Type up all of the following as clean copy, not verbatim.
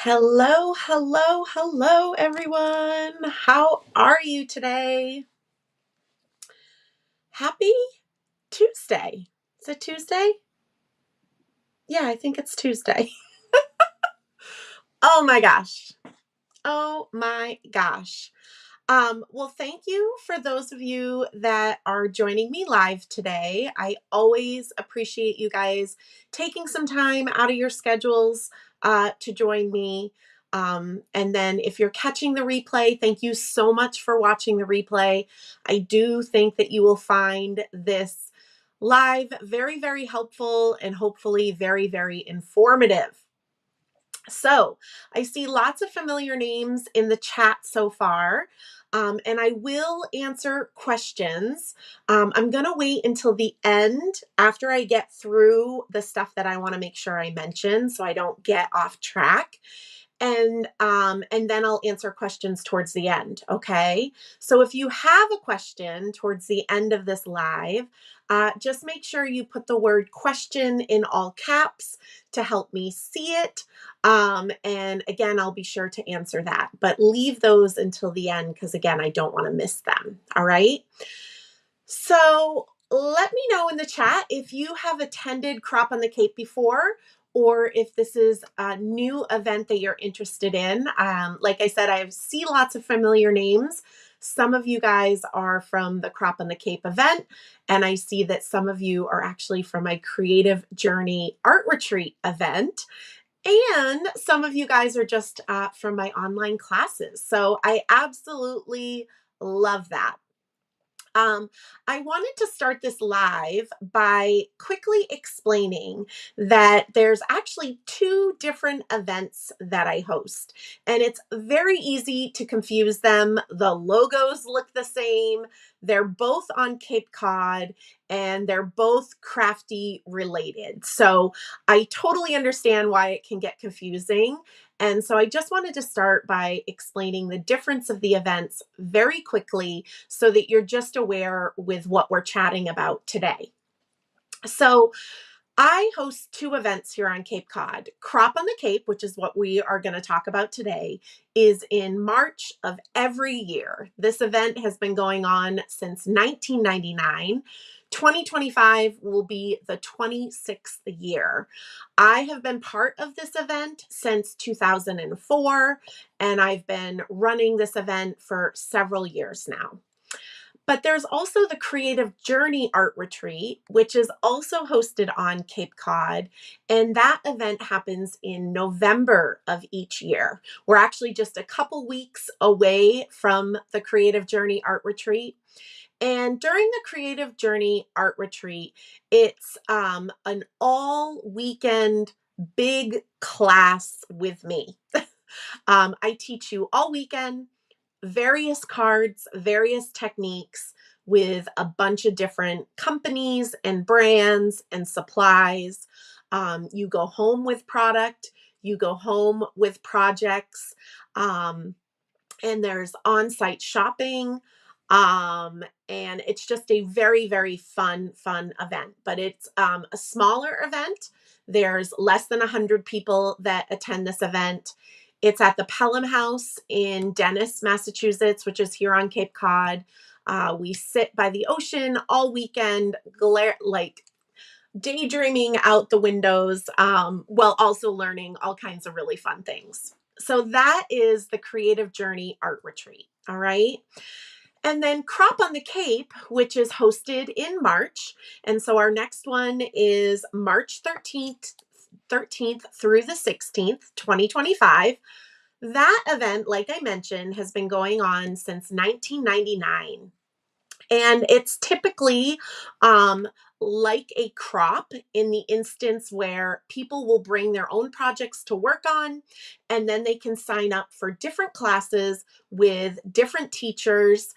Hello, hello, hello, everyone. How are you today? Happy Tuesday. Is it Tuesday? Yeah, I think it's Tuesday. Oh my gosh. Oh my gosh. Well, thank you for those of you that are joining me live today. I always appreciate you guys taking some time out of your schedules to join me. And then if you're catching the replay, thank you so much for watching the replay. I do think that you will find this live very, very helpful and hopefully very, very informative. So I see lots of familiar names in the chat so far. And I will answer questions. I'm going to wait until the end after I get through the stuff that I want to make sure I mention so I don't get off track. And then I'll answer questions towards the end. Okay. So if you have a question towards the end of this live, just make sure you put the word question in all caps to help me see it. And again, I'll be sure to answer that, but leave those until the end because again, I don't want to miss them. All right. So let me know in the chat if you have attended Crop on the Cape before, or if this is a new event that you're interested in. Like I said, I see lots of familiar names. Some of you guys are from the Crop on the Cape event, and I see that some of you are actually from my Creative Journey Art Retreat event. And some of you guys are just from my online classes. So I absolutely love that. I wanted to start this live by quickly explaining that there's actually two different events that I host, and it's very easy to confuse them. The logos look the same, they're both on Cape Cod, and they're both Crafty related. So I totally understand why it can get confusing. And so I just wanted to start by explaining the difference of the events very quickly so that you're just aware with what we're chatting about today. So I host two events here on Cape Cod. Crop on the Cape, which is what we are going to talk about today, is in March of every year. This event has been going on since 1999. 2025 will be the 26th year. I have been part of this event since 2004, and I've been running this event for several years now. But there's also the Creative Journey Art Retreat, which is also hosted on Cape Cod. And that event happens in November of each year. We're actually just a couple weeks away from the Creative Journey Art Retreat. And during the Creative Journey Art Retreat, it's an all weekend big class with me. I teach you all weekend various cards, various techniques with a bunch of different companies and brands and supplies. You go home with product, you go home with projects, and there's on-site shopping. And it's just a very, very fun event. But it's a smaller event. There's less than 100 people that attend this event. It's at the Pelham House in Dennis, Massachusetts, which is here on Cape Cod. We sit by the ocean all weekend, like daydreaming out the windows, while also learning all kinds of really fun things. So that is the Creative Journey Art Retreat. All right. And then Crop on the Cape, which is hosted in March. And so our next one is March 13th through the 16th, 2025. That event, like I mentioned, has been going on since 1999. And it's typically like a crop in the instance where people will bring their own projects to work on, and then they can sign up for different classes with different teachers,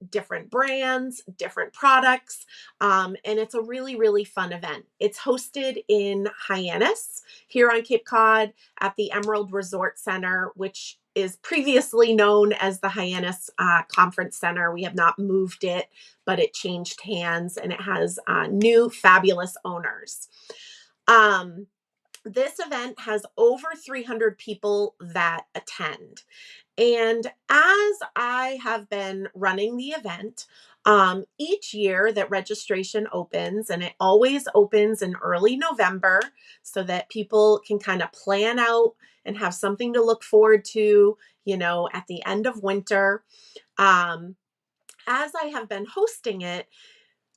different brands, different products. And it's a really, really fun event. It's hosted in Hyannis here on Cape Cod at the Emerald Resort Center, which is previously known as the Hyannis Conference Center. We have not moved it, but it changed hands and it has new fabulous owners. This event has over 300 people that attend. And as I have been running the event, each year that registration opens, and it always opens in early November so that people can kind of plan out and have something to look forward to, at the end of winter. Um, as I have been hosting it,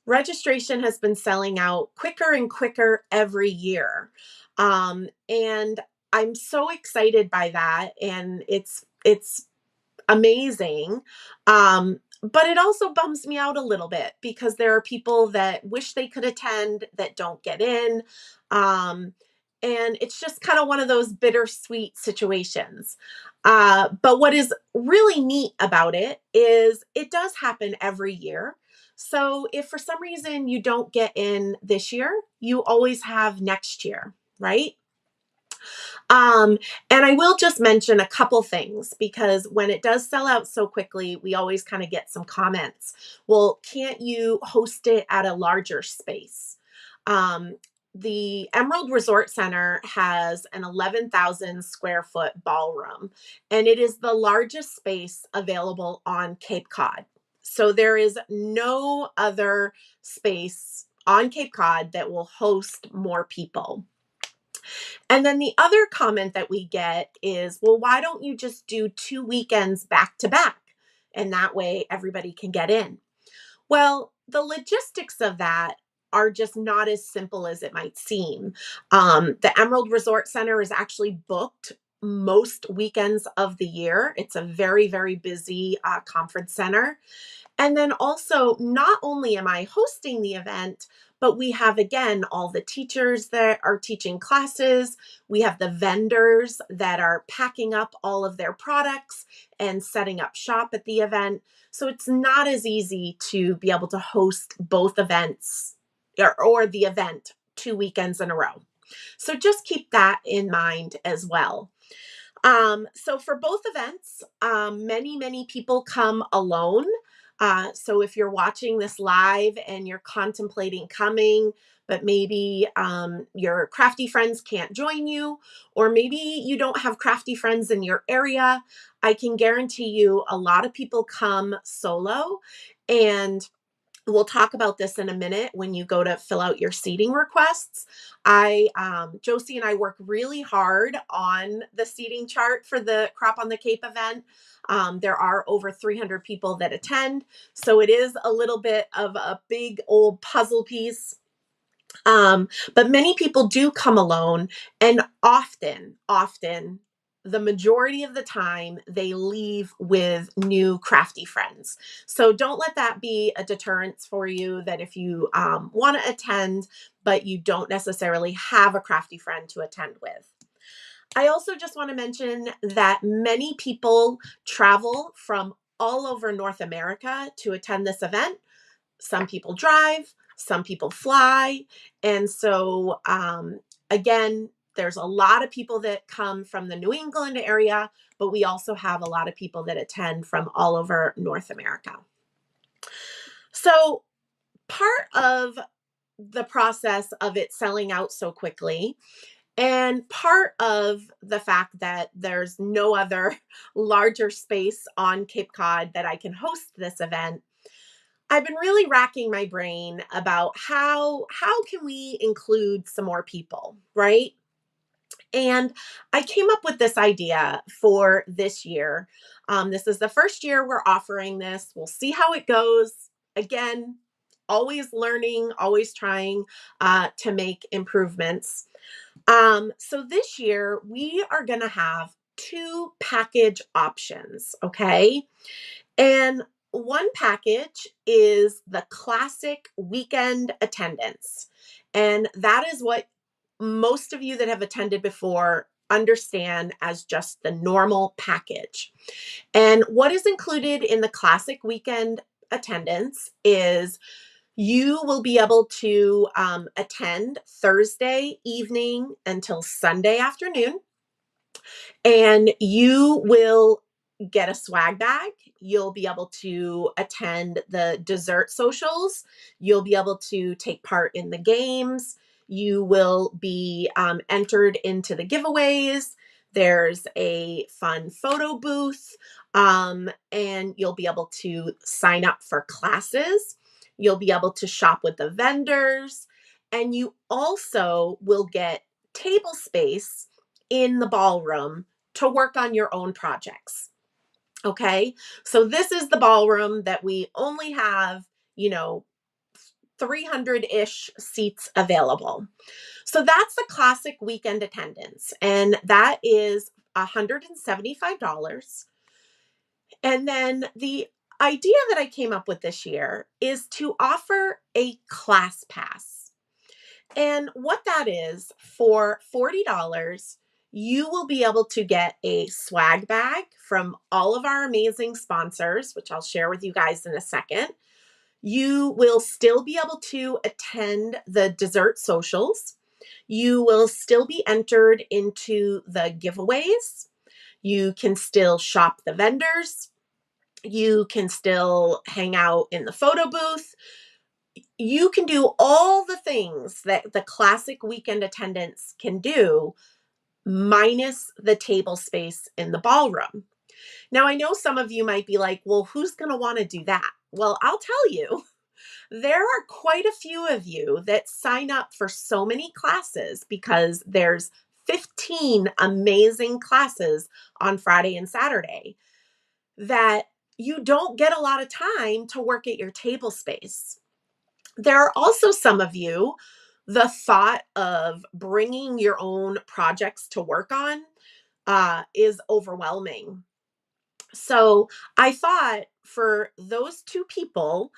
registration has been selling out quicker and quicker every year. And I'm so excited by that. And it's amazing. But it also bums me out a little bit because there are people that wish they could attend that don't get in. Um, and it's just kind of one of those bittersweet situations. But what is really neat about it is it does happen every year. So if for some reason you don't get in this year, you always have next year, right? Um, and I will just mention a couple things because when it does sell out so quickly, we always kind of get some comments. Well, can't you host it at a larger space? Um, the Emerald Resort Center has an 11,000 square foot ballroom, and it is the largest space available on Cape Cod. So there is no other space on Cape Cod that will host more people. And then the other comment that we get is, well, why don't you just do 2 weekends back to back? And that way everybody can get in. Well, the logistics of that are just not as simple as it might seem. The Emerald Resort Center is actually booked most weekends of the year. It's a very, very busy conference center. And then also, not only am I hosting the event, but we have, again, all the teachers that are teaching classes. We have the vendors that are packing up all of their products and setting up shop at the event. So it's not as easy to be able to host both events or the event 2 weekends in a row. So just keep that in mind as well. So for both events, many people come alone. So if you're watching this live and you're contemplating coming, but maybe your crafty friends can't join you, or maybe you don't have crafty friends in your area, I can guarantee you a lot of people come solo. And we'll talk about this in a minute when you go to fill out your seating requests. Josie and I work really hard on the seating chart for the Crop on the Cape event. There are over 300 people that attend, so it is a little bit of a big old puzzle piece. But many people do come alone, and often, the majority of the time, they leave with new crafty friends. So don't let that be a deterrence for you that if you want to attend, but you don't necessarily have a crafty friend to attend with. I also just want to mention that many people travel from all over North America to attend this event. Some people drive, some people fly. And so, again, there's a lot of people that come from the New England area, but we also have a lot of people that attend from all over North America. So part of the process of it selling out so quickly, and part of the fact that there's no other larger space on Cape Cod that I can host this event, I've been really racking my brain about how can we include some more people, right? And I came up with this idea for this year. This is the first year we're offering this. We'll see how it goes. Again, always learning, always trying to make improvements. So this year we are going to have 2 package options, okay? And one package is the classic weekend attendance. And that is what most of you that have attended before understand as just the normal package. And what is included in the classic weekend attendance is you will be able to attend Thursday evening until Sunday afternoon, and you will get a swag bag. You'll be able to attend the dessert socials. You'll be able to take part in the games. You will be entered into the giveaways. There's a fun photo booth, and you'll be able to sign up for classes. You'll be able to shop with the vendors, and you also will get table space in the ballroom to work on your own projects. Okay, so this is the ballroom that we only have, 300-ish seats available. So that's the classic weekend attendance, and that is $175. And then the idea that I came up with this year is to offer a class pass. And what that is, for $40, you will be able to get a swag bag from all of our amazing sponsors, which I'll share with you guys in a second. You will still be able to attend the dessert socials. You will still be entered into the giveaways. You can still shop the vendors. You can still hang out in the photo booth. You can do all the things that the classic weekend attendance can do, minus the table space in the ballroom. Now, I know some of you might be like, well, who's going to want to do that? Well, I'll tell you, there are quite a few of you that sign up for so many classes because there's 15 amazing classes on Friday and Saturday that you don't get a lot of time to work at your table space. There are also some of you, the thought of bringing your own projects to work on is overwhelming. So I thought for those two people,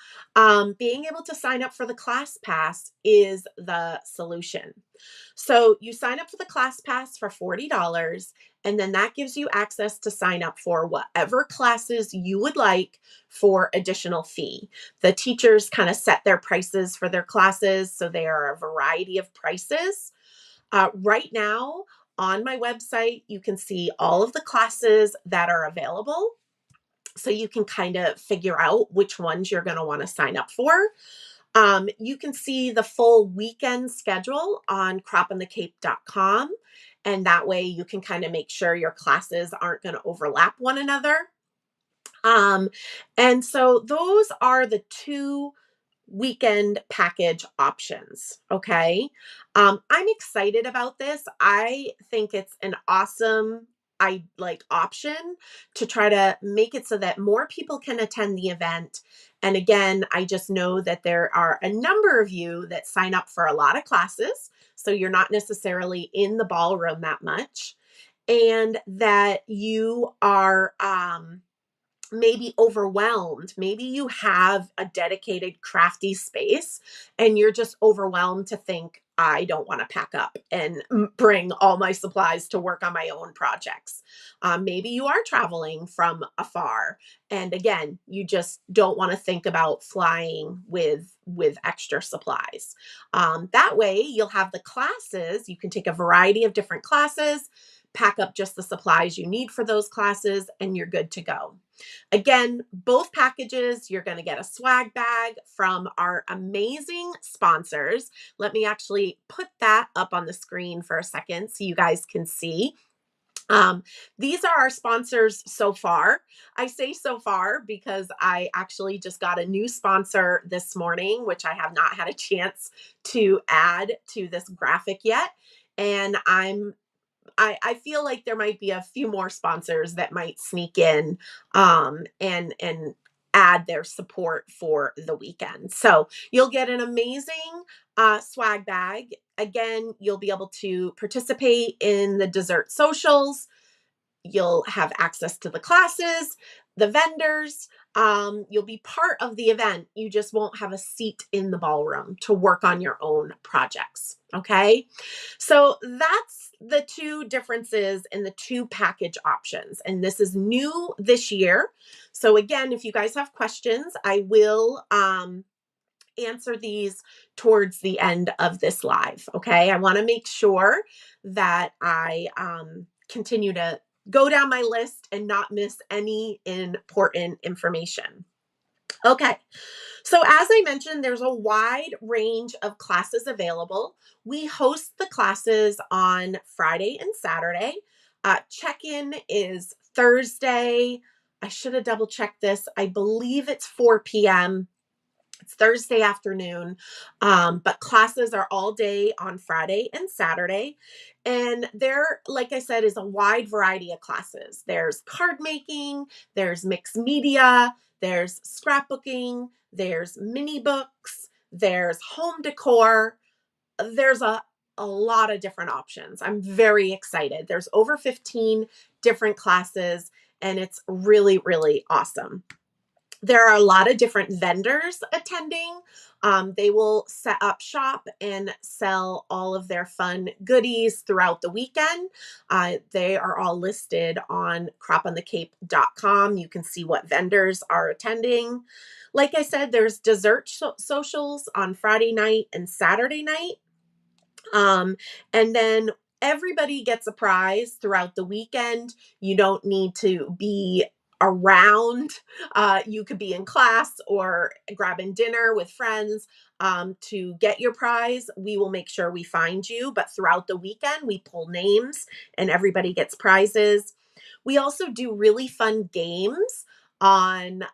being able to sign up for the class pass is the solution. So you sign up for the class pass for $40, and then that gives you access to sign up for whatever classes you would like for additional fee. The teachers kind of set their prices for their classes, so they are a variety of prices. Right now, on my website, you can see all of the classes that are available. So you can kind of figure out which ones you're going to want to sign up for. You can see the full weekend schedule on cropandthecape.com. And that way you can kind of make sure your classes aren't going to overlap one another. And so those are the two weekend package options. Okay. I'm excited about this. I think it's an awesome option to try to make it so that more people can attend the event. And again, I just know that there are a number of you that sign up for a lot of classes, so you're not necessarily in the ballroom that much, and that you are maybe overwhelmed. Maybe you have a dedicated crafty space and you're just overwhelmed to think, I don't want to pack up and bring all my supplies to work on my own projects. Maybe you are traveling from afar, and again, you just don't want to think about flying with extra supplies. That way, you'll have the classes. You can take a variety of different classes, pack up just the supplies you need for those classes, and you're good to go. Again, both packages, you're going to get a swag bag from our amazing sponsors. Let me actually put that up on the screen for a second so you guys can see. These are our sponsors so far. I say so far because I actually just got a new sponsor this morning, which I have not had a chance to add to this graphic yet. And I feel like there might be a few more sponsors that might sneak in and add their support for the weekend. So you'll get an amazing swag bag. Again, you'll be able to participate in the dessert socials. You'll have access to the classes, the vendors. You'll be part of the event. You just won't have a seat in the ballroom to work on your own projects. Okay. So that's the two differences in the two package options. And this is new this year. So again, if you guys have questions, I will answer these towards the end of this live. Okay. I want to make sure that I continue to go down my list and not miss any important information. Okay. So, as I mentioned, there's a wide range of classes available. We host the classes on Friday and Saturday. Check in is Thursday. I should have double checked this. I believe it's 4 p.m. It's Thursday afternoon, but classes are all day on Friday and Saturday. And there, like I said, is a wide variety of classes. There's card making, there's mixed media, there's scrapbooking, there's mini books, there's home decor. There's a lot of different options. I'm very excited. There's over 15 different classes, and it's really, really awesome. There are a lot of different vendors attending. They will set up shop and sell all of their fun goodies throughout the weekend. They are all listed on craponthecape.com. You can see what vendors are attending. Like I said, there's dessert socials on Friday night and Saturday night. And then everybody gets a prize throughout the weekend. You don't need to be around. You could be in class or grabbing dinner with friends to get your prize. We will make sure we find you. But throughout the weekend, we pull names and everybody gets prizes. We also do really fun games on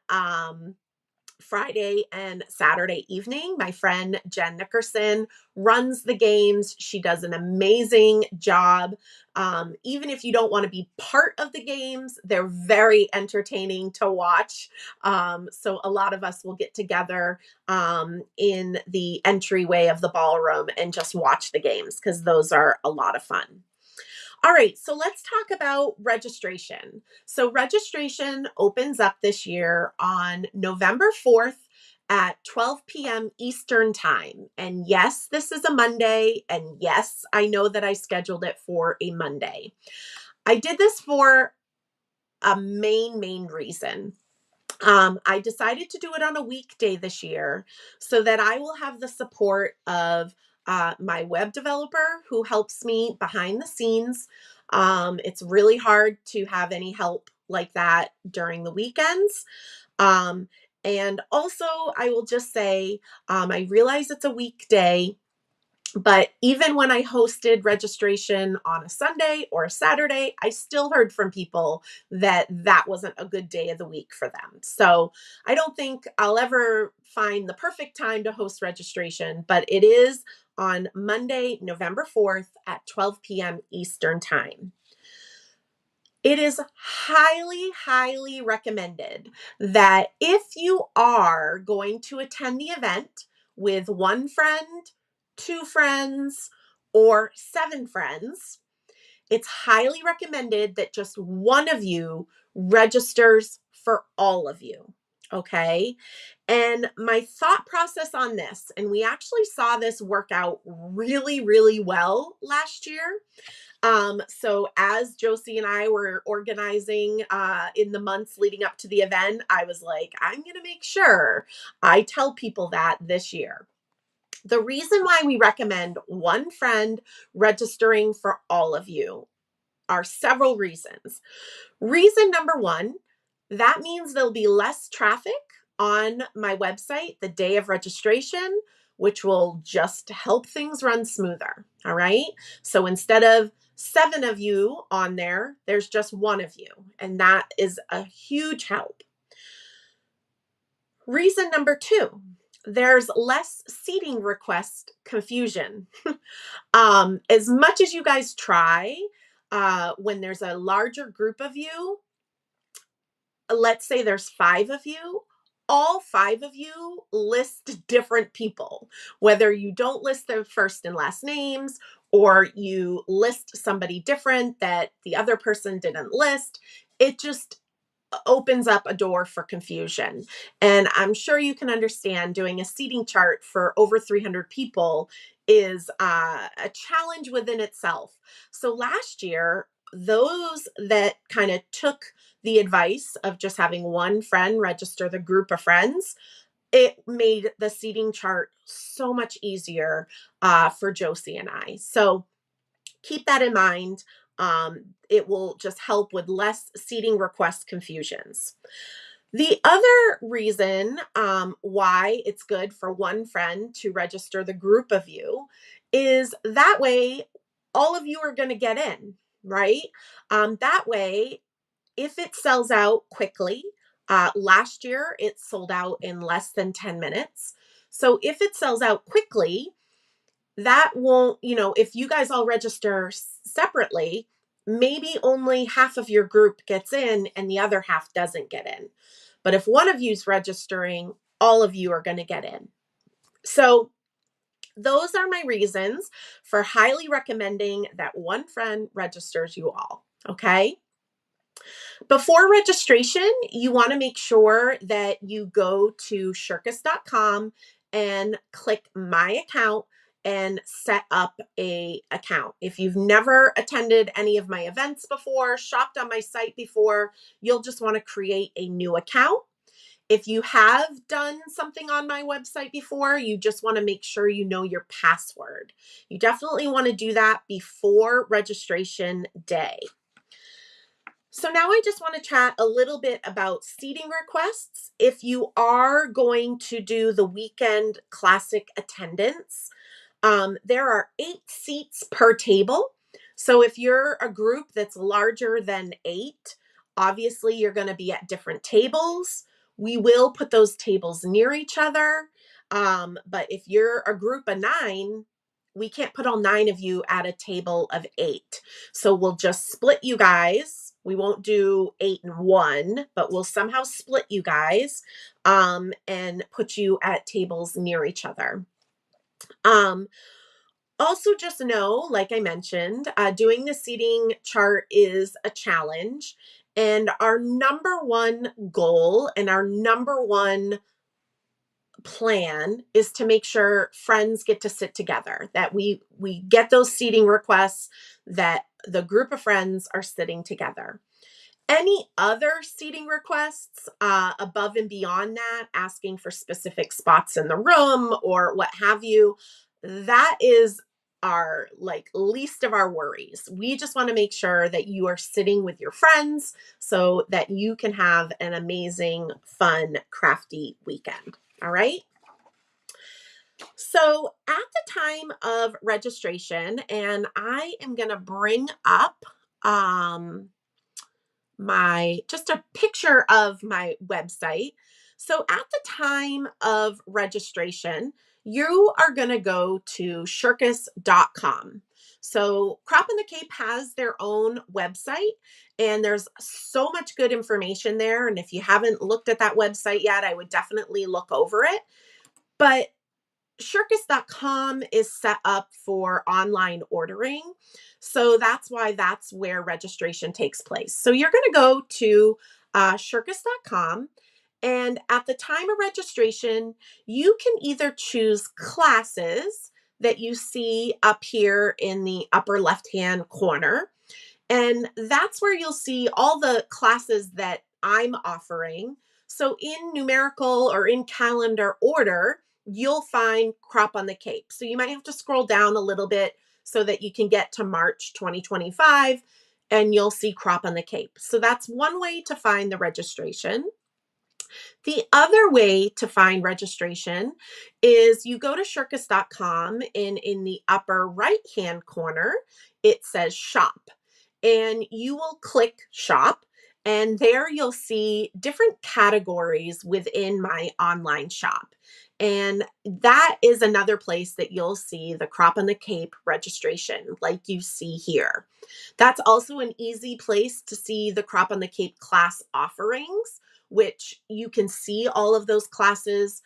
Friday and Saturday evening. My friend Jen Nickerson runs the games. She does an amazing job. Even if you don't want to be part of the games, they're very entertaining to watch. So a lot of us will get together in the entryway of the ballroom and just watch the games because those are a lot of fun. All right, so let's talk about registration. So, registration opens up this year on November 4th at 12 p.m. Eastern Time. And yes, this is a Monday. And yes, I know that I scheduled it for a Monday. I did this for a main reason. I decided to do it on a weekday this year so that I will have the support of my web developer who helps me behind the scenes. It's really hard to have any help like that during the weekends. Um, and also, I will just say, I realize it's a weekday, but even when I hosted registration on a Sunday or a Saturday, I still heard from people that that wasn't a good day of the week for them. So I don't think I'll ever find the perfect time to host registration, but it is on Monday, November 4th at 12 p.m. Eastern Time. It is highly recommended that if you are going to attend the event with one friend, two friends, or seven friends, it's highly recommended that just one of you registers for all of you. Okay. And my thought process on this, and we actually saw this work out really well last year. So as Josie and I were organizing in the months leading up to the event, I was like, I'm going to make sure I tell people that this year. The reason why we recommend one friend registering for all of you are several reasons. Reason number one, that means there'll be less traffic on my website the day of registration, which will just help things run smoother. All right. So instead of seven of you on there, there's just one of you. And that is a huge help. Reason number two, there's less seating request confusion. As much as you guys try, when there's a larger group of you, let's say there's five of you, all five of you list different people, whether you don't list their first and last names or you list somebody different that the other person didn't list. It just opens up a door for confusion. And I'm sure you can understand doing a seating chart for over 300 people is a challenge within itself. So last year, those that kind of took the advice of just having one friend register the group of friends, it made the seating chart so much easier for Josie and I. So keep that in mind. It will just help with less seating request confusions. The other reason why it's good for one friend to register the group of you is that way all of you are going to get in, right? That way, if it sells out quickly, last year it sold out in less than 10 minutes. So if it sells out quickly, that won't, if you guys all register separately, maybe only half of your group gets in and the other half doesn't get in. But if one of you's registering, all of you are going to get in. So those are my reasons for highly recommending that one friend registers you all. Okay. Before registration, you want to make sure that you go to shirkus.com and click my account and set up a account. If you've never attended any of my events before, shopped on my site before, you'll just want to create a new account. If you have done something on my website before, you just want to make sure you know your password. You definitely want to do that before registration day. So now I just want to chat a little bit about seating requests. If you are going to do the weekend classic attendance, there are 8 seats per table. So if you're a group that's larger than 8, obviously you're going to be at different tables. We will put those tables near each other. But if you're a group of 9, we can't put all 9 of you at a table of 8. So we'll just split you guys. We won't do 8 and 1, but we'll somehow split you guys and put you at tables near each other. Also, just know, like I mentioned, doing the seating chart is a challenge. And our number one goal and our number one plan is to make sure friends get to sit together, that we get those seating requests, that the group of friends are sitting together. Any other seating requests above and beyond that, asking for specific spots in the room or what have you, that is our least of our worries. We just want to make sure that you are sitting with your friends so that you can have an amazing, fun, crafty weekend. All right. So at the time of registration, and I am going to bring up just a picture of my website. So at the time of registration, you are going to go to shirkus.com. So Crop in the Cape has their own website, and there's so much good information there. And if you haven't looked at that website yet, I would definitely look over it. But shirkus.com is set up for online ordering. So that's where registration takes place. So you're going to go to shirkus.com. And at the time of registration, you can either choose classes that you see up here in the upper left-hand corner. And that's where you'll see all the classes that I'm offering. So in numerical or in calendar order, you'll find Crop on the Cape. So you might have to scroll down a little bit so that you can get to March 2025 and you'll see Crop on the Cape. So that's one way to find the registration. The other way to find registration is you go to shirkus.com and in the upper right-hand corner, it says shop. And you will click shop, and there you'll see different categories within my online shop. And that is another place that you'll see the Crop on the Cape registration, like you see here. That's also an easy place to see the Crop on the Cape class offerings, which you can see all of those classes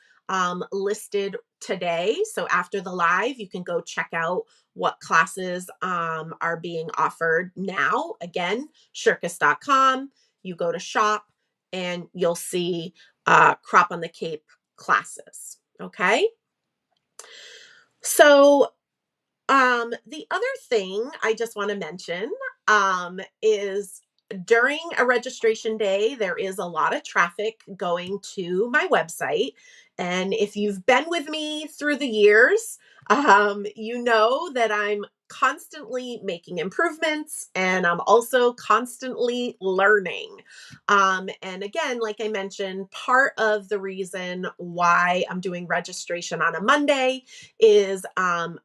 listed today. So after the live, you can go check out what classes are being offered now. Again, shirkus.com, you go to shop and you'll see Crop on the Cape classes. Okay. So the other thing I just want to mention is during a registration day, there is a lot of traffic going to my website. And if you've been with me through the years, you know that I'm constantly making improvements, and I'm also constantly learning. And again, like I mentioned, part of the reason why I'm doing registration on a Monday is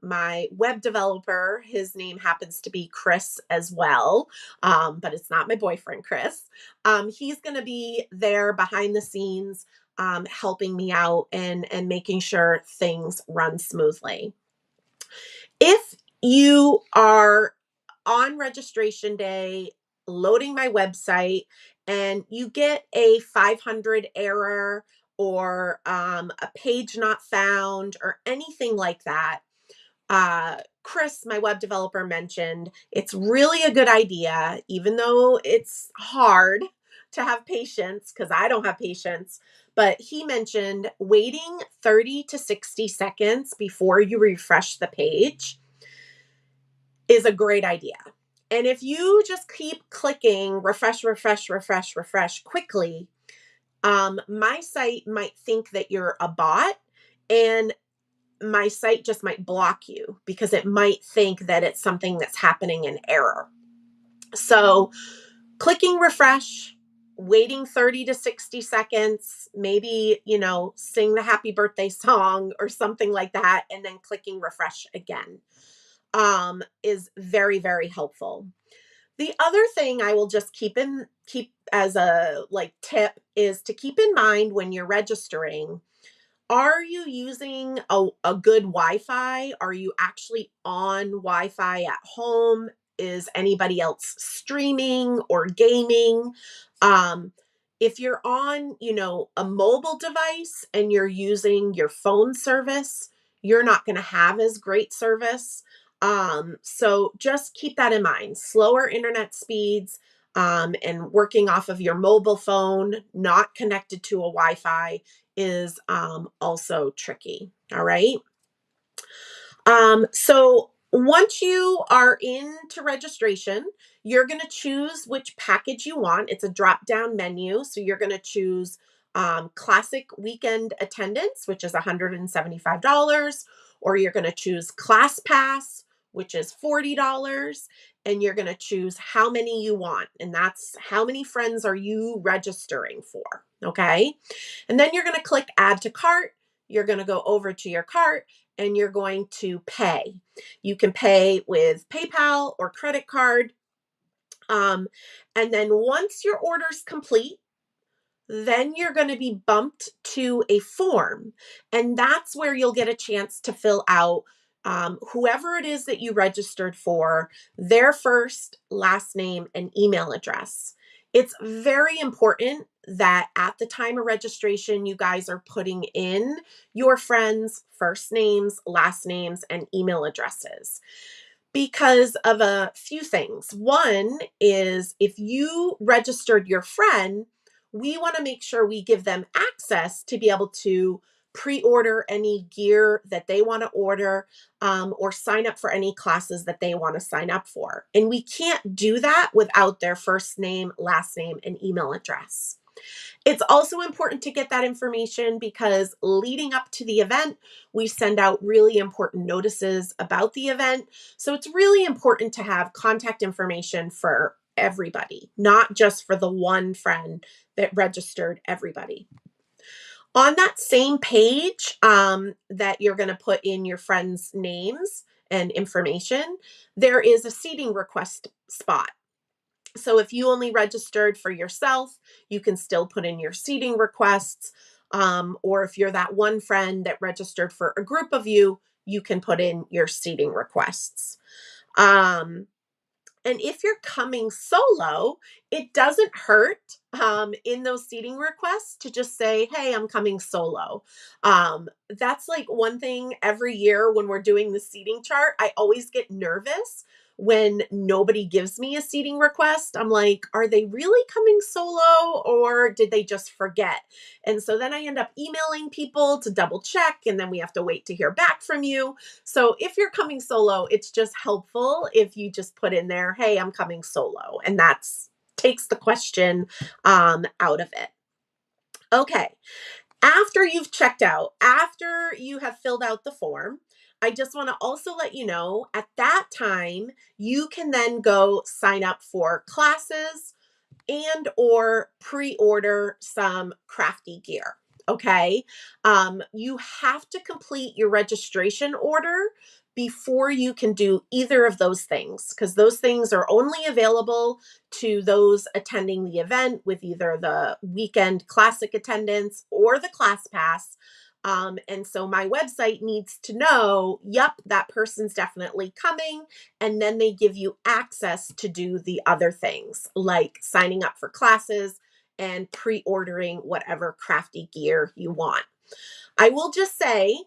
my web developer. His name happens to be Chris as well, but it's not my boyfriend, Chris. He's going to be there behind the scenes, helping me out and making sure things run smoothly. If you are on registration day loading my website and you get a 500 error or a page not found or anything like that, Chris, my web developer, mentioned it's really a good idea, even though it's hard to have patience because I don't have patience. But he mentioned waiting 30 to 60 seconds before you refresh the page is a great idea. And if you just keep clicking refresh, refresh, refresh, refresh quickly, my site might think that you're a bot, and my site just might block you because it might think that it's something that's happening in error. So clicking refresh, waiting 30 to 60 seconds, maybe, sing the happy birthday song or something like that, and then clicking refresh again, is very, very helpful. The other thing I will just keep as a tip is to keep in mind when you're registering, are you using a good Wi-Fi? Are you actually on Wi-Fi at home? Is anybody else streaming or gaming? If you're on, a mobile device and you're using your phone service, you're not going to have as great service. So just keep that in mind. Slower internet speeds, and working off of your mobile phone, not connected to a Wi-Fi, is also tricky. All right. So once you are into registration, you're going to choose which package you want. It's a drop down menu. So you're going to choose classic weekend attendance, which is $175, or you're going to choose class pass, which is $40, and you're going to choose how many you want. And that's how many friends are you registering for. Okay. And then you're going to click add to cart. You're going to go over to your cart and you're going to pay. You can pay with PayPal or credit card. And then once your order's complete, then you're going to be bumped to a form. And that's where you'll get a chance to fill out whoever it is that you registered for, their first, last name, and email address. It's very important that at the time of registration, you guys are putting in your friends' first names, last names, and email addresses because of a few things. One is if you registered your friend, we want to make sure we give them access to be able to pre-order any gear that they want to order, or sign up for any classes that they want to sign up for. And we can't do that without their first name, last name, and email address. It's also important to get that information because leading up to the event, we send out really important notices about the event. So it's really important to have contact information for everybody, not just for the one friend that registered everybody. On that same page that you're going to put in your friends' names and information, there is a seating request spot. So if you only registered for yourself, you can still put in your seating requests. Or if you're that one friend that registered for a group of you, you can put in your seating requests. And if you're coming solo, it doesn't hurt in those seating requests to just say, hey, I'm coming solo. That's like one thing every year when we're doing the seating chart, I always get nervous when nobody gives me a seating request. I'm like, are they really coming solo or did they just forget? And so then I end up emailing people to double check, and then we have to wait to hear back from you. So if you're coming solo, it's just helpful if you just put in there, hey, I'm coming solo. And that's takes the question out of it. Okay. After you've checked out, after you have filled out the form, I just want to also let you know at that time, you can then go sign up for classes and or pre-order some Crafty gear. Okay. You have to complete your registration order before you can do either of those things, because those things are only available to those attending the event with either the weekend classic attendance or the class pass. And so my website needs to know, yep, that person's definitely coming. And then they give you access to do the other things like signing up for classes and pre-ordering whatever crafty gear you want. I will just say,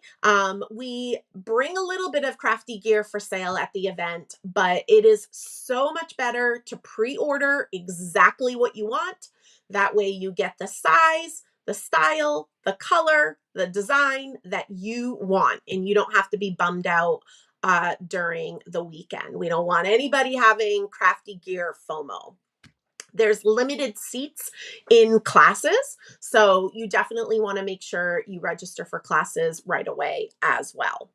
we bring a little bit of crafty gear for sale at the event, but it is so much better to pre-order exactly what you want. That way you get the size, the style, the color, the design that you want, and you don't have to be bummed out during the weekend. We don't want anybody having crafty gear FOMO. There's limited seats in classes, so you definitely want to make sure you register for classes right away as well.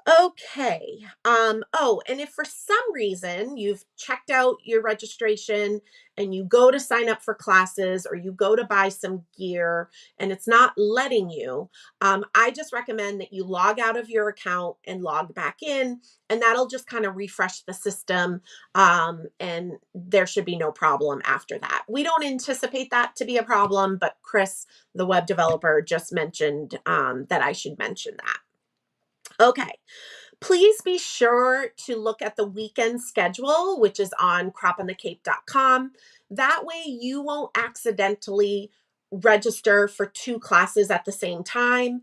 Okay. Oh, and if for some reason you've checked out your registration and you go to sign up for classes or you go to buy some gear and it's not letting you, I just recommend that you log out of your account and log back in, and that'll just kind of refresh the system. And there should be no problem after that. We don't anticipate that to be a problem, but Chris, the web developer, just mentioned that I should mention that. Okay. Please be sure to look at the weekend schedule, which is on cropandthecape.com. That way you won't accidentally register for two classes at the same time.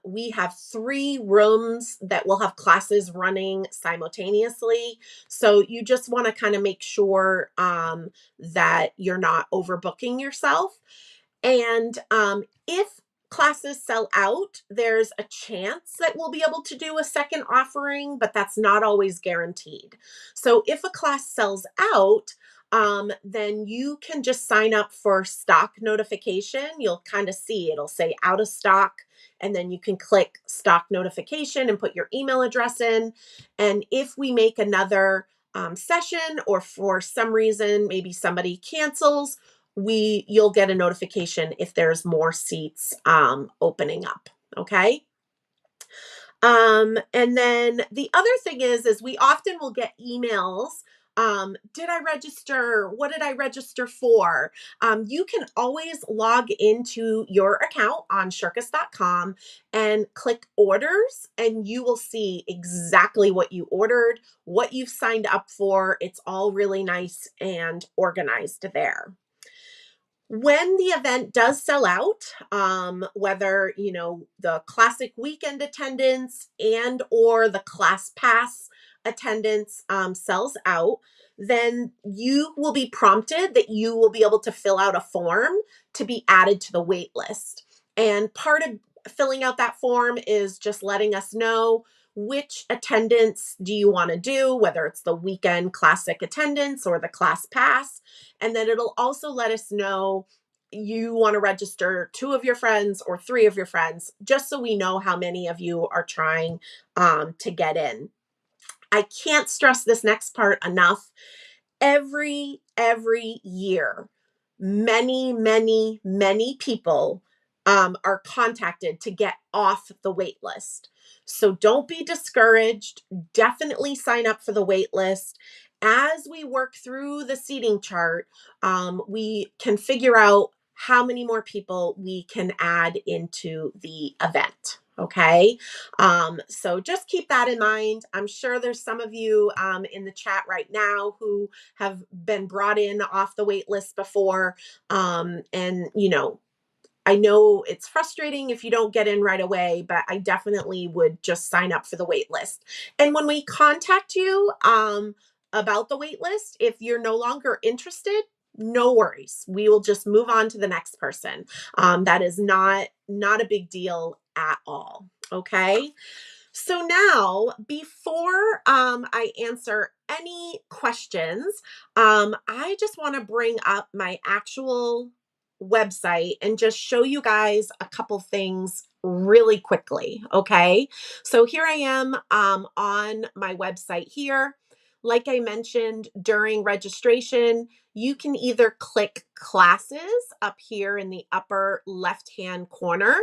We have 3 rooms that will have classes running simultaneously. So you just want to kind of make sure that you're not overbooking yourself. And if classes sell out, there's a chance that we'll be able to do a second offering, but that's not always guaranteed. So if a class sells out, then you can just sign up for stock notification. You'll kind of see it'll say out of stock, and then you can click stock notification and put your email address in. And if we make another session, or for some reason maybe somebody cancels, you'll get a notification if there's more seats opening up. Okay. And then the other thing is we often will get emails. Did I register? What did I register for? You can always log into your account on Shirkus.com and click orders, and you will see exactly what you ordered, what you've signed up for. It's all really nice and organized there. When the event does sell out, whether, the classic weekend attendance and or the class pass attendance sells out, then you will be prompted that you will be able to fill out a form to be added to the wait list. And part of filling out that form is just letting us know which attendance do you want to do, whether it's the weekend classic attendance or the class pass. And then it'll also let us know you want to register 2 of your friends or 3 of your friends, just so we know how many of you are trying to get in. I can't stress this next part enough. Every year, many people are contacted to get off the wait list. So don't be discouraged. Definitely sign up for the wait list. As we work through the seating chart, we can figure out how many more people we can add into the event. Okay. So just keep that in mind. I'm sure there's some of you in the chat right now who have been brought in off the wait list before. And, I know it's frustrating if you don't get in right away, but I definitely would just sign up for the wait list. And when we contact you about the wait list, if you're no longer interested, no worries. We will just move on to the next person. That is not a big deal at all. Okay. So now, before I answer any questions, I just want to bring up my actual website and just show you guys a couple things really quickly. Okay. So here I am on my website here. Like I mentioned during registration, you can either click classes up here in the upper left-hand corner.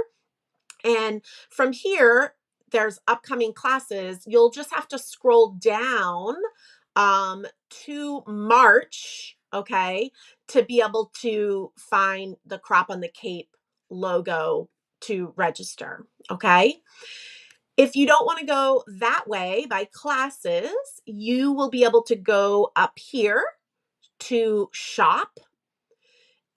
And from here, there's upcoming classes. You'll just have to scroll down to March, okay, to be able to find the Crop on the Cape logo to register, okay? If you don't want to go that way by classes, you will be able to go up here to shop.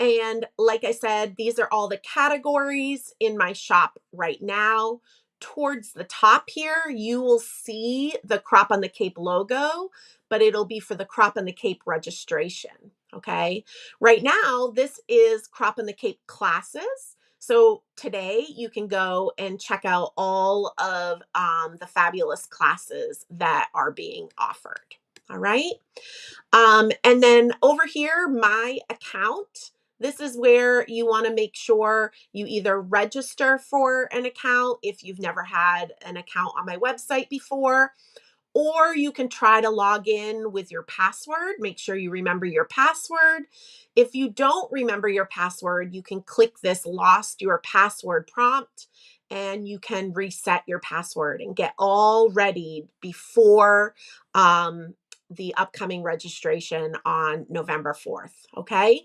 And like I said, these are all the categories in my shop right now. Towards the top here, you will see the Crop on the Cape logo, but it'll be for the Crop on the Cape registration. Okay. Right now, this is Crop on the Cape classes. So today you can go and check out all of the fabulous classes that are being offered. All right. And then over here, my account. This is where you want to make sure you either register for an account if you've never had an account on my website before, or you can try to log in with your password. Make sure you remember your password. If you don't remember your password, you can click this lost your password prompt and you can reset your password and get all ready before the upcoming registration on November 4th. Okay.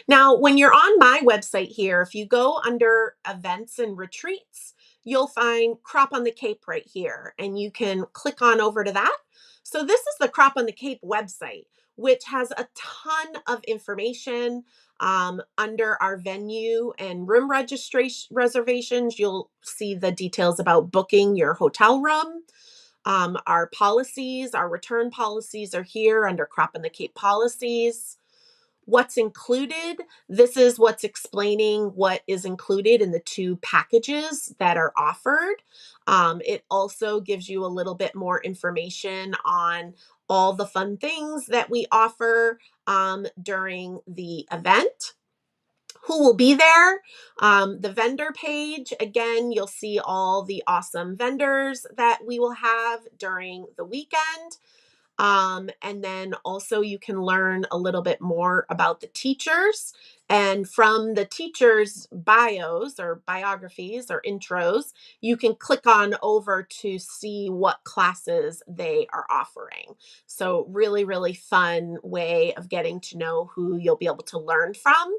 Now, when you're on my website here, if you go under events and retreats, you'll find Crop on the Cape right here, and you can click on over to that. So this is the Crop on the Cape website, which has a ton of information under our venue and room registration reservations. You'll see the details about booking your hotel room. Our policies, our return policies are here under Crop on the Cape policies. What's included? This is what's explaining what is included in the two packages that are offered. It also gives you a little bit more information on all the fun things that we offer during the event. Who will be there? The vendor page. Again, you'll see all the awesome vendors that we will have during the weekend. And then also you can learn a little bit more about the teachers. And from the teachers' bios or biographies or intros, you can click on over to see what classes they are offering. So really, really fun way of getting to know who you'll be able to learn from.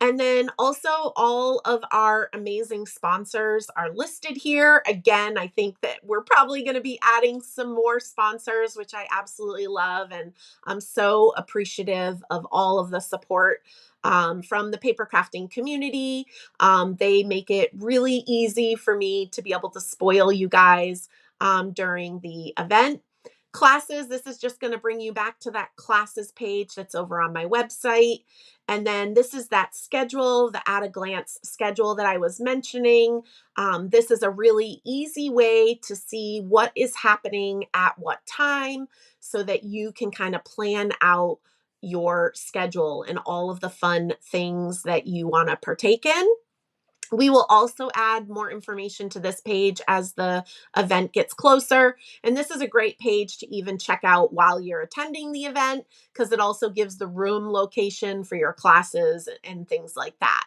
And then also all of our amazing sponsors are listed here. Again, I think that we're probably going to be adding some more sponsors, which I absolutely love. And I'm so appreciative of all of the support from the paper crafting community. They make it really easy for me to be able to spoil you guys during the event. Classes, this is just going to bring you back to that classes page that's over on my website. And then this is that schedule, the at a glance schedule that I was mentioning. This is a really easy way to see what is happening at what time so that you can kind of plan out your schedule and all of the fun things that you want to partake in. We will also add more information to this page as the event gets closer. And this is a great page to even check out while you're attending the event because it also gives the room location for your classes and things like that.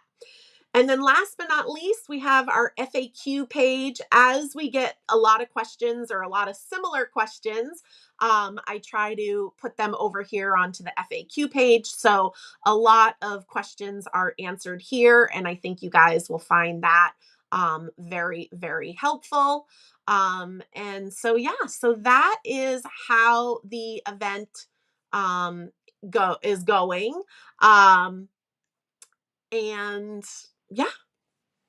And then last but not least, we have our FAQ page. As we get a lot of questions or a lot of similar questions, I try to put them over here onto the FAQ page. So a lot of questions are answered here, and I think you guys will find that very, very helpful. And so, yeah, so that is how the event is going. And yeah,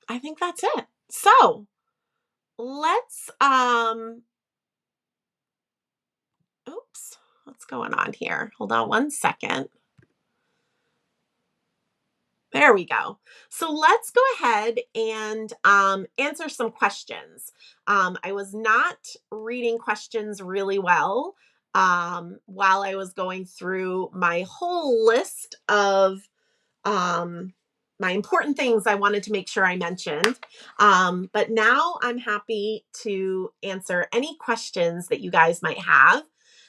I think that's it. So let's, oops, what's going on here? Hold on one second. There we go. So let's go ahead and answer some questions. I was not reading questions really well while I was going through my whole list of my important things I wanted to make sure I mentioned. But now I'm happy to answer any questions that you guys might have.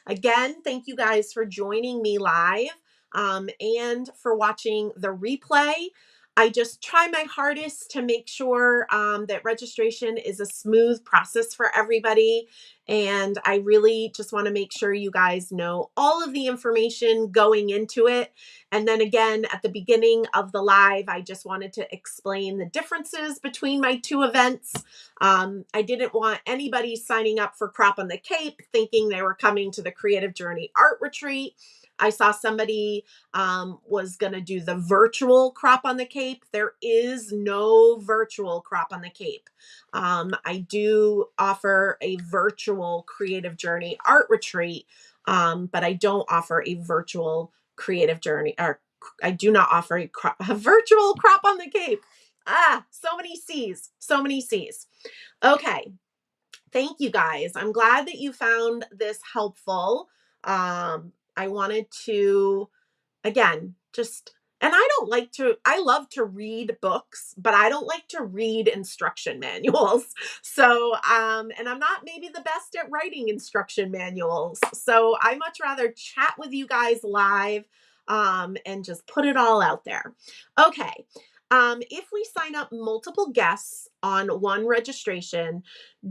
Again, thank you guys for joining me live, and for watching the replay. I just try my hardest to make sure that registration is a smooth process for everybody. And I really just want to make sure you guys know all of the information going into it. And then again, at the beginning of the live, I just wanted to explain the differences between my two events. I didn't want anybody signing up for Crop on the Cape thinking they were coming to the Creative Journey Art Retreat. I saw somebody was going to do the virtual Crop on the Cape. There is no virtual Crop on the Cape. I do offer a virtual Creative Journey Art Retreat, but I don't offer a virtual Creative Journey, or I do not offer a virtual Crop on the Cape. So many C's, so many C's. Okay. Thank you guys. I'm glad that you found this helpful. I wanted to, again, and I love to read books, but I don't like to read instruction manuals. So, and I'm not maybe the best at writing instruction manuals. So I much rather chat with you guys live, and just put it all out there. Okay. If we sign up multiple guests on one registration,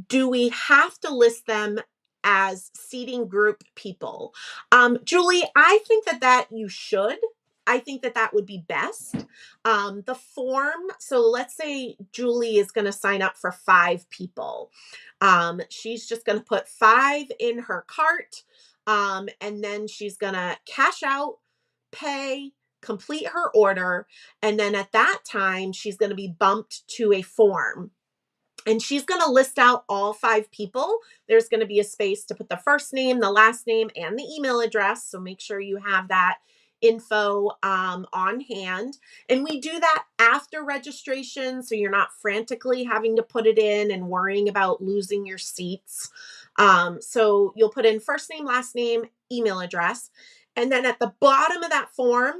do we have to list them as seating group people? Julie, I think that you should. I think that would be best. The form, so let's say Julie is going to sign up for 5 people. She's just going to put 5 in her cart, and then she's going to cash out, pay, complete her order, and then at that time, she's going to be bumped to a form. And she's going to list out all 5 people. There's going to be a space to put the first name, the last name, and the email address. So make sure you have that info on hand. And we do that after registration, so you're not frantically having to put it in and worrying about losing your seats. So you'll put in first name, last name, email address. And then at the bottom of that form,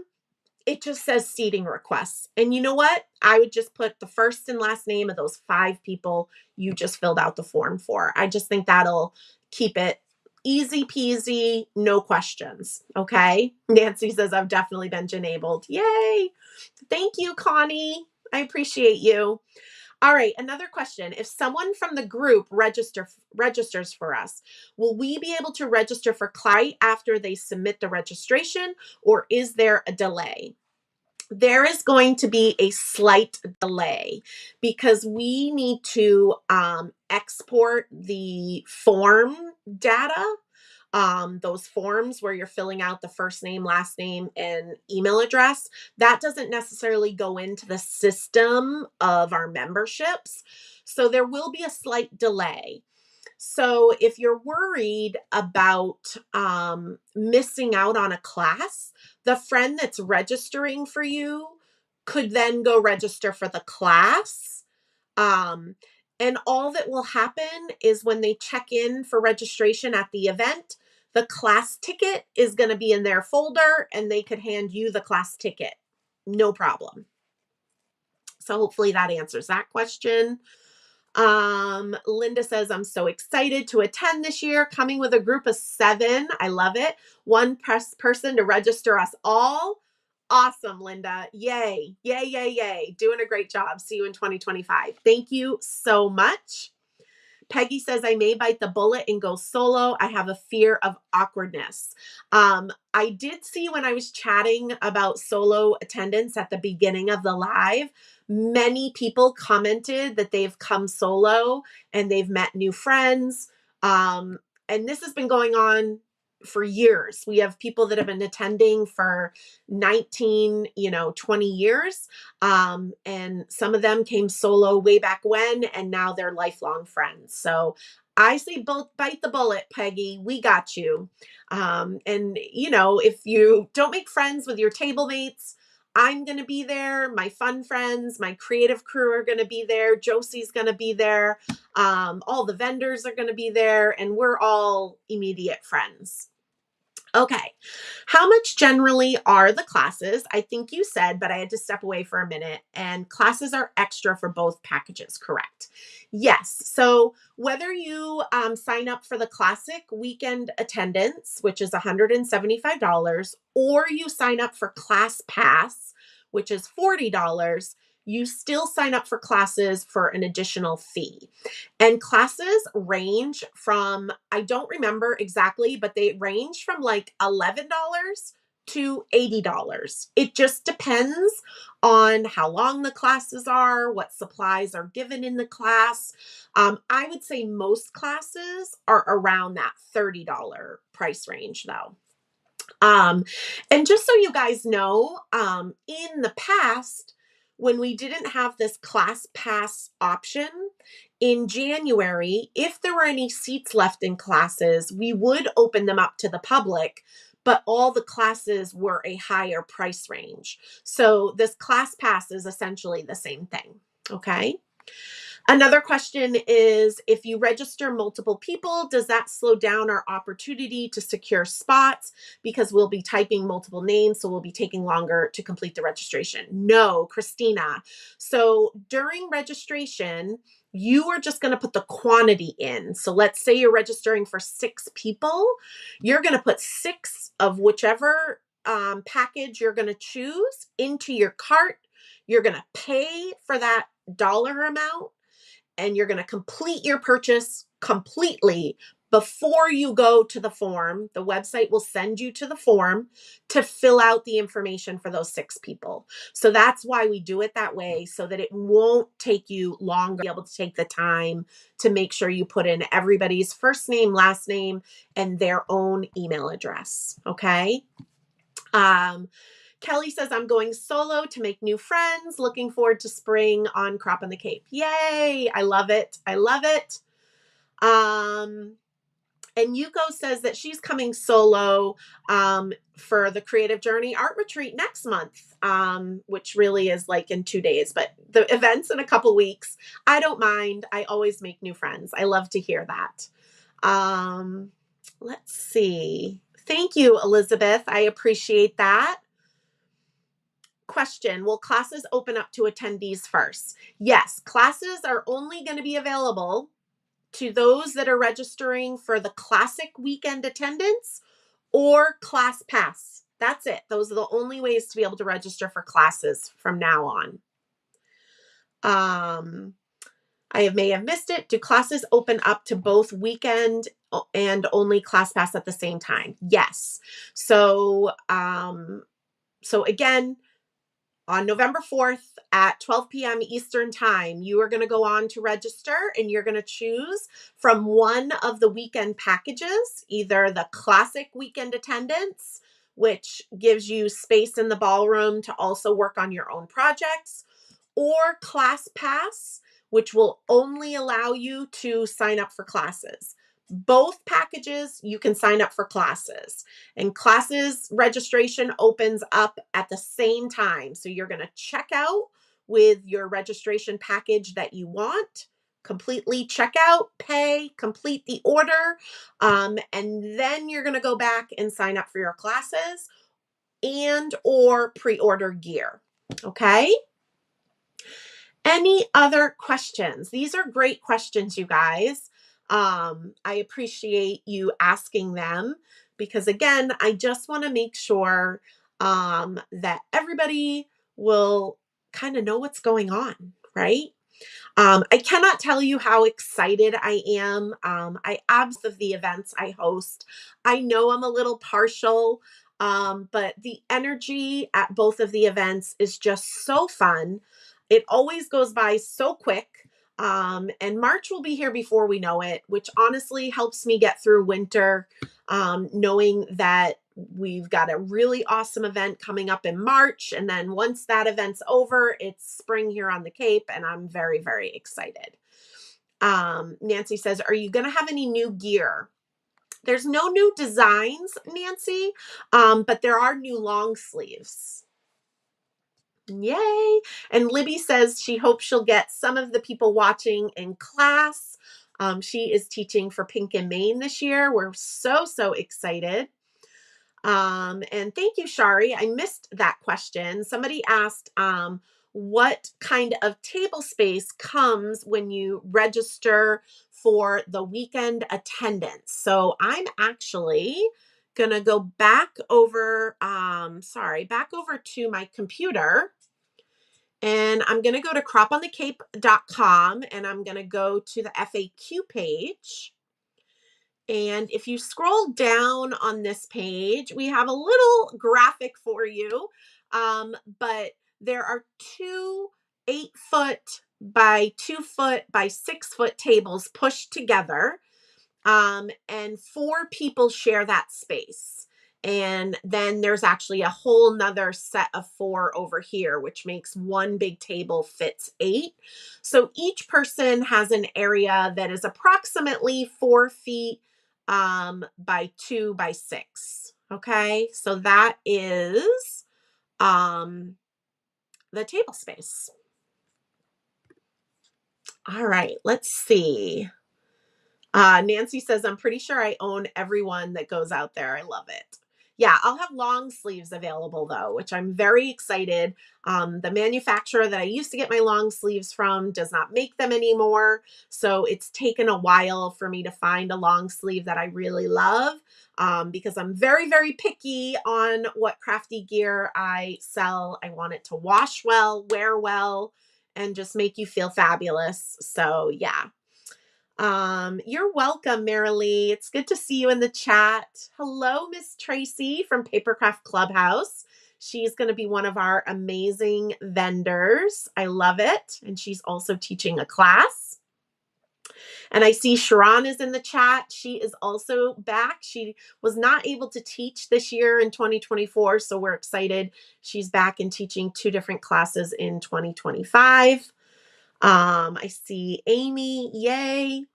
it just says seating requests. And you know what? I would just put the first and last name of those 5 people you just filled out the form for. I just think that'll keep it easy peasy, no questions. Okay. Nancy says, I've definitely been enabled. Yay. Thank you, Connie. I appreciate you. All right. Another question. If someone from the group registers for us, will we be able to register for client after they submit the registration, or is there a delay? There is going to be a slight delay because we need to export the form data. Those forms where you're filling out the first name, last name, and email address, that doesn't necessarily go into the system of our memberships. So there will be a slight delay. So if you're worried about missing out on a class, the friend that's registering for you could then go register for the class. And all that will happen is when they check in for registration at the event, the class ticket is going to be in their folder and they could hand you the class ticket. No problem. So hopefully that answers that question. Linda says, I'm so excited to attend this year, coming with a group of 7. I love it. One person to register us all. Awesome, Linda. Yay. Yay, yay, yay. Doing a great job. See you in 2025. Thank you so much. Peggy says, I may bite the bullet and go solo. I have a fear of awkwardness. I did see when I was chatting about solo attendance at the beginning of the live, many people commented that they've come solo and they've met new friends. And this has been going on for years. We have people that have been attending for 19, 20 years. And some of them came solo way back when, and now they're lifelong friends. So I say both bite the bullet, Peggy. We got you. And if you don't make friends with your table mates, I'm going to be there. My fun friends, my creative crew are going to be there. Josie's going to be there. All the vendors are going to be there, and we're all immediate friends. Okay. How much generally are the classes? I think you said, but I had to step away for a minute. And classes are extra for both packages, correct? Yes. So whether you sign up for the classic weekend attendance, which is $175, or you sign up for Class Pass, which is $40, you still sign up for classes for an additional fee. And classes range from, I don't remember exactly, but they range from like $11 to $80. It just depends on how long the classes are, what supplies are given in the class. I would say most classes are around that $30 price range though. Um, and just so you guys know, in the past, when we didn't have this class pass option in January, if there were any seats left in classes, we would open them up to the public, but all the classes were a higher price range. So this class pass is essentially the same thing. Okay. Another question is, if you register multiple people, does that slow down our opportunity to secure spots because we'll be typing multiple names, so we'll be taking longer to complete the registration? No, Christina. So during registration, you are just going to put the quantity in. So let's say you're registering for 6 people. You're going to put 6 of whichever package you're going to choose into your cart. You're going to pay for that dollar amount, and you're going to complete your purchase completely before you go to the form. The website will send you to the form to fill out the information for those 6 people. So that's why we do it that way, so that it won't take you longer to be able to take the time to make sure you put in everybody's first name, last name, and their own email address. Okay. Kelly says, I'm going solo to make new friends. Looking forward to spring on Crop on the Cape. Yay. I love it. I love it. And Yuko says that she's coming solo for the Creative Journey Art Retreat next month, which really is like in 2 days, but the event's in a couple weeks. I don't mind. I always make new friends. I love to hear that. Let's see. Thank you, Elizabeth. I appreciate that. Question, will classes open up to attendees first? Yes, classes are only going to be available to those that are registering for the classic weekend attendance or Class Pass. That's it. Those are the only ways to be able to register for classes from now on. I may have missed it. Do classes open up to both weekend and only Class Pass at the same time? Yes. So again, on November 4th at 12 p.m. Eastern Time, you are going to go on to register, and you're going to choose from one of the weekend packages, either the classic weekend attendance, which gives you space in the ballroom to also work on your own projects, or Class Pass, which will only allow you to sign up for classes. Both packages, you can sign up for classes, and classes registration opens up at the same time. So you're going to check out with your registration package that you want, completely check out, pay, complete the order, and then you're going to go back and sign up for your classes and or pre-order gear. Okay. Any other questions? These are great questions, you guys. I appreciate you asking them, because again, I just want to make sure that everybody will kind of know what's going on, right? I cannot tell you how excited I am. I absolutely the events I host. I know I'm a little partial, but the energy at both of the events is just so fun. It always goes by so quick. And March will be here before we know it, which honestly helps me get through winter, knowing that we've got a really awesome event coming up in March. And then once that event's over, it's spring here on the Cape, and I'm very, very excited. Nancy says, are you going to have any new gear? There's no new designs, Nancy, but there are new long sleeves. Yay. And Libby says she hopes she'll get some of the people watching in class. She is teaching for Pink and Maine this year. We're so, so excited. And thank you, Shari. I missed that question. Somebody asked, what kind of table space comes when you register for the weekend attendance? So I'm actually gonna go back over, back over to my computer, and I'm gonna go to croponthecape.com, and I'm gonna go to the FAQ page. And if you scroll down on this page, we have a little graphic for you. But there are two 8-foot by 2-foot by 6-foot tables pushed together. And 4 people share that space. And then there's actually a whole nother set of 4 over here, which makes one big table fits 8. So each person has an area that is approximately 4 feet by 2 by 6. Okay, so that is the table space. All right, let's see. Nancy says, I'm pretty sure I own everyone that goes out there. I love it. Yeah, I'll have long sleeves available though, which I'm very excited. The manufacturer that I used to get my long sleeves from does not make them anymore. So it's taken a while for me to find a long sleeve that I really love, because I'm very, very picky on what crafty gear I sell. I want it to wash well, wear well, and just make you feel fabulous. So yeah. You're welcome, Marilee. It's good to see you in the chat. Hello, Miss Tracy from Papercraft Clubhouse. She's going to be one of our amazing vendors. I love it. And she's also teaching a class. And I see Sharon is in the chat. She is also back. She was not able to teach this year in 2024, so we're excited. She's back and teaching 2 different classes in 2025. I see Amy. Yay.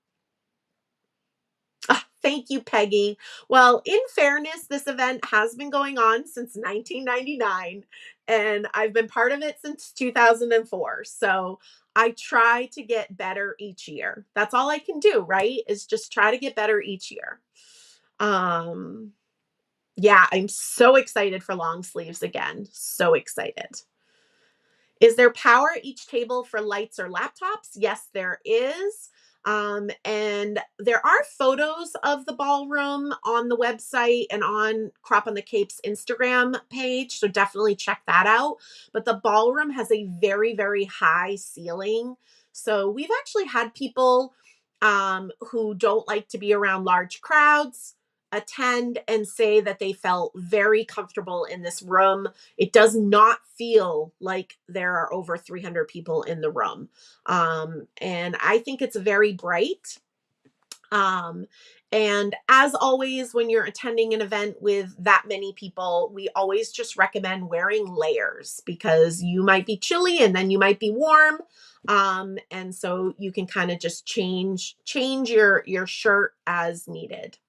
Thank you, Peggy. Well, in fairness, this event has been going on since 1999, and I've been part of it since 2004. So I try to get better each year. That's all I can do, right? Is just try to get better each year. Yeah, I'm so excited for long sleeves again. So excited. Is there power at each table for lights or laptops? Yes, there is. And there are photos of the ballroom on the website and on Crop on the Cape's Instagram page. So definitely check that out. But the ballroom has a very, very high ceiling. So we've actually had people who don't like to be around large crowds attend and say that they felt very comfortable in this room. It does not feel like there are over 300 people in the room. And I think it's very bright. And as always, when you're attending an event with that many people, we always just recommend wearing layers because you might be chilly and then you might be warm. And so you can kind of just change your shirt as needed.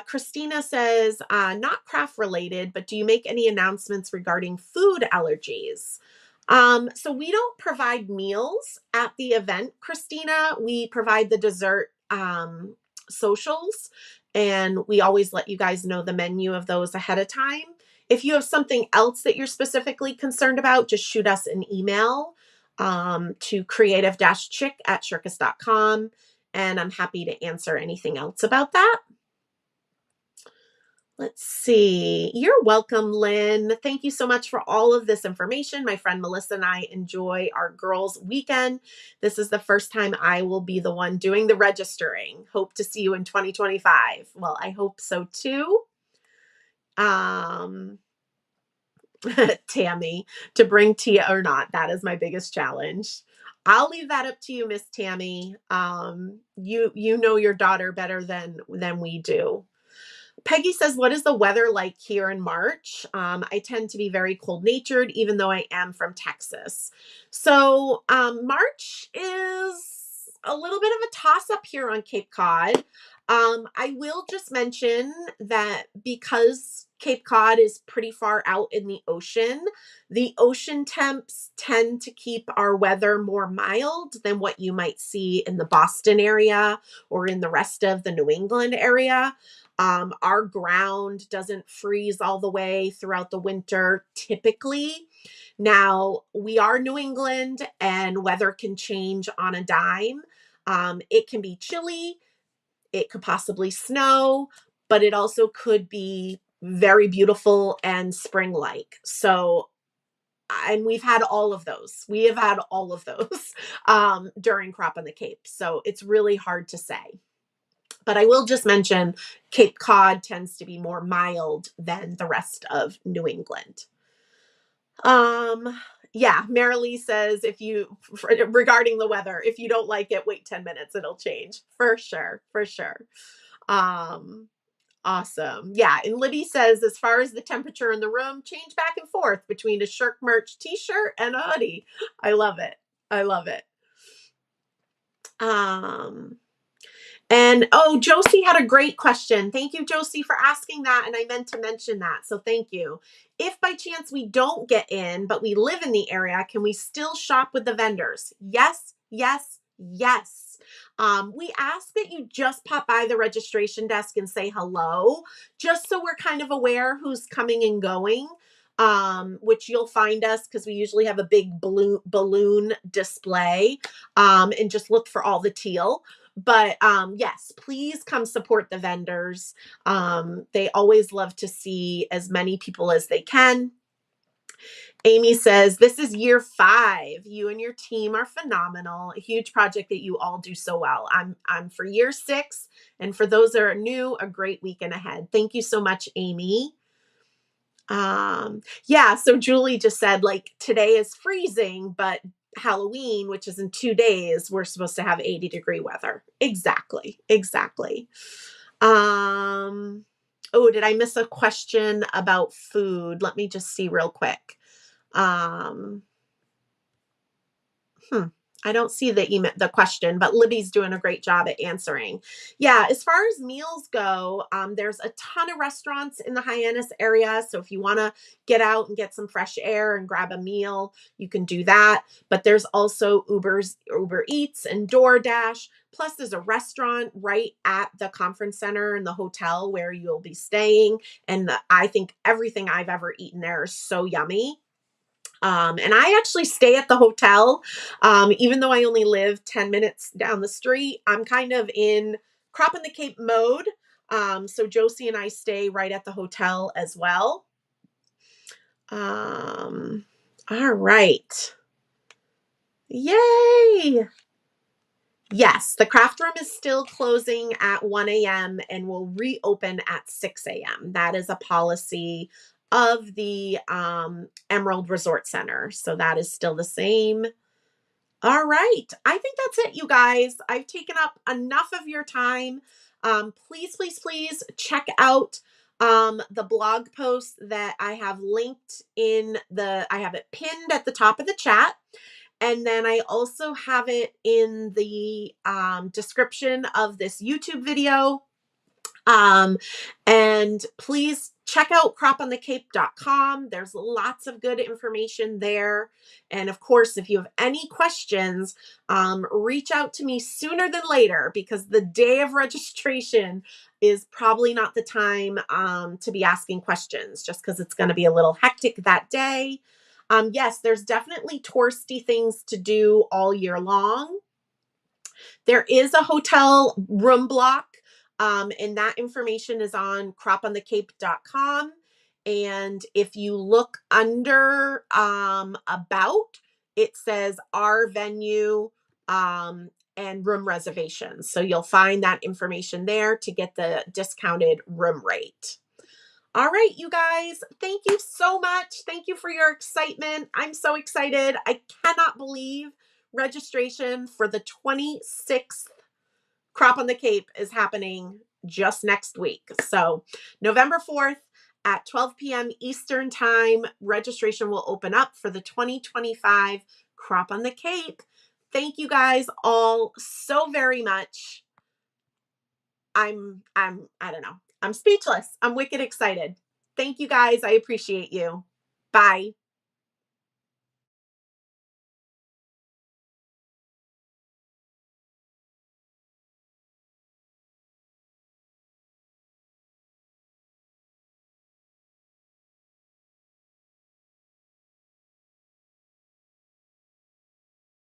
Christina says, not craft related, but do you make any announcements regarding food allergies? So we don't provide meals at the event, Christina. We provide the dessert socials, and we always let you guys know the menu of those ahead of time. If you have something else that you're specifically concerned about, just shoot us an email to creative-chick@shirkus.com, and I'm happy to answer anything else about that. Let's see. You're welcome, Lynn. Thank you so much for all of this information. My friend Melissa and I enjoy our girls' weekend. This is the first time I will be the one doing the registering. Hope to see you in 2025. Well, I hope so too. Tammy, to bring Tia or not, that is my biggest challenge. I'll leave that up to you, Miss Tammy. You know your daughter better than we do. Peggy says, what is the weather like here in March? I tend to be very cold natured, even though I am from Texas. So March is a little bit of a toss up here on Cape Cod. I will just mention that because Cape Cod is pretty far out in the ocean temps tend to keep our weather more mild than what you might see in the Boston area or in the rest of the New England area. Our ground doesn't freeze all the way throughout the winter typically. Now, we are New England and weather can change on a dime. It can be chilly, it could possibly snow, but it also could be very beautiful and spring like. So, and we've had all of those. We have had all of those during Crop on the Cape. So it's really hard to say. But I will just mention Cape Cod tends to be more mild than the rest of New England. Yeah, Marilee says regarding the weather, if you don't like it, wait 10 minutes, it'll change. For sure, for sure. Um, awesome. Yeah, and Libby says as far as the temperature in the room, change back and forth between a Shirk Merch t-shirt and a hoodie. I love it. I love it. And oh, Josie had a great question. Thank you, Josie, for asking that. And I meant to mention that. So thank you. If by chance we don't get in, but we live in the area, can we still shop with the vendors? Yes, yes, yes. We ask that you just pop by the registration desk and say hello, just so we're kind of aware who's coming and going. Which you'll find us because we usually have a big balloon display, and just look for all the teal. But yes, please come support the vendors. They always love to see as many people as they can. Amy says, this is year 5. You and your team are phenomenal. A huge project that you all do so well. I'm for year 6. And for those that are new, a great weekend ahead. Thank you so much, Amy. Yeah, so Julie just said, like, today is freezing, but Halloween, which is in 2 days, we're supposed to have 80-degree weather. Exactly. Oh, did I miss a question about food? Let me just see real quick. I don't see the question, but Libby's doing a great job at answering. Yeah, as far as meals go, there's a ton of restaurants in the Hyannis area. So if you want to get out and get some fresh air and grab a meal, you can do that. But there's also Uber Eats and DoorDash. Plus, there's a restaurant right at the conference center and the hotel where you'll be staying. And I think everything I've ever eaten there is so yummy. And I actually stay at the hotel. Even though I only live 10 minutes down the street, I'm kind of in Crop in the Cape mode. So Josie and I stay right at the hotel as well. All right. Yay. Yes, the craft room is still closing at 1 a.m. and will reopen at 6 a.m. That is a policy of the Emerald Resort Center. So that is still the same. All right. I think that's it, you guys. I've taken up enough of your time. Please, please, please check out the blog post that I have linked I have it pinned at the top of the chat. And then I also have it in the description of this YouTube video. And please check out croponthecape.com. There's lots of good information there. And of course, if you have any questions, reach out to me sooner than later, because the day of registration is probably not the time to be asking questions, just because it's going to be a little hectic that day. Yes, there's definitely touristy things to do all year long. There is a hotel room block, and that information is on croponthecape.com. And if you look under about, it says our venue and room reservations. So you'll find that information there to get the discounted room rate. All right, you guys, thank you so much. Thank you for your excitement. I'm so excited. I cannot believe registration for the 26th Crop on the Cape is happening just next week. So November 4th at 12 p.m. Eastern time, registration will open up for the 2025 Crop on the Cape. Thank you guys all so very much. I don't know. I'm speechless. I'm wicked excited. Thank you guys. I appreciate you. Bye.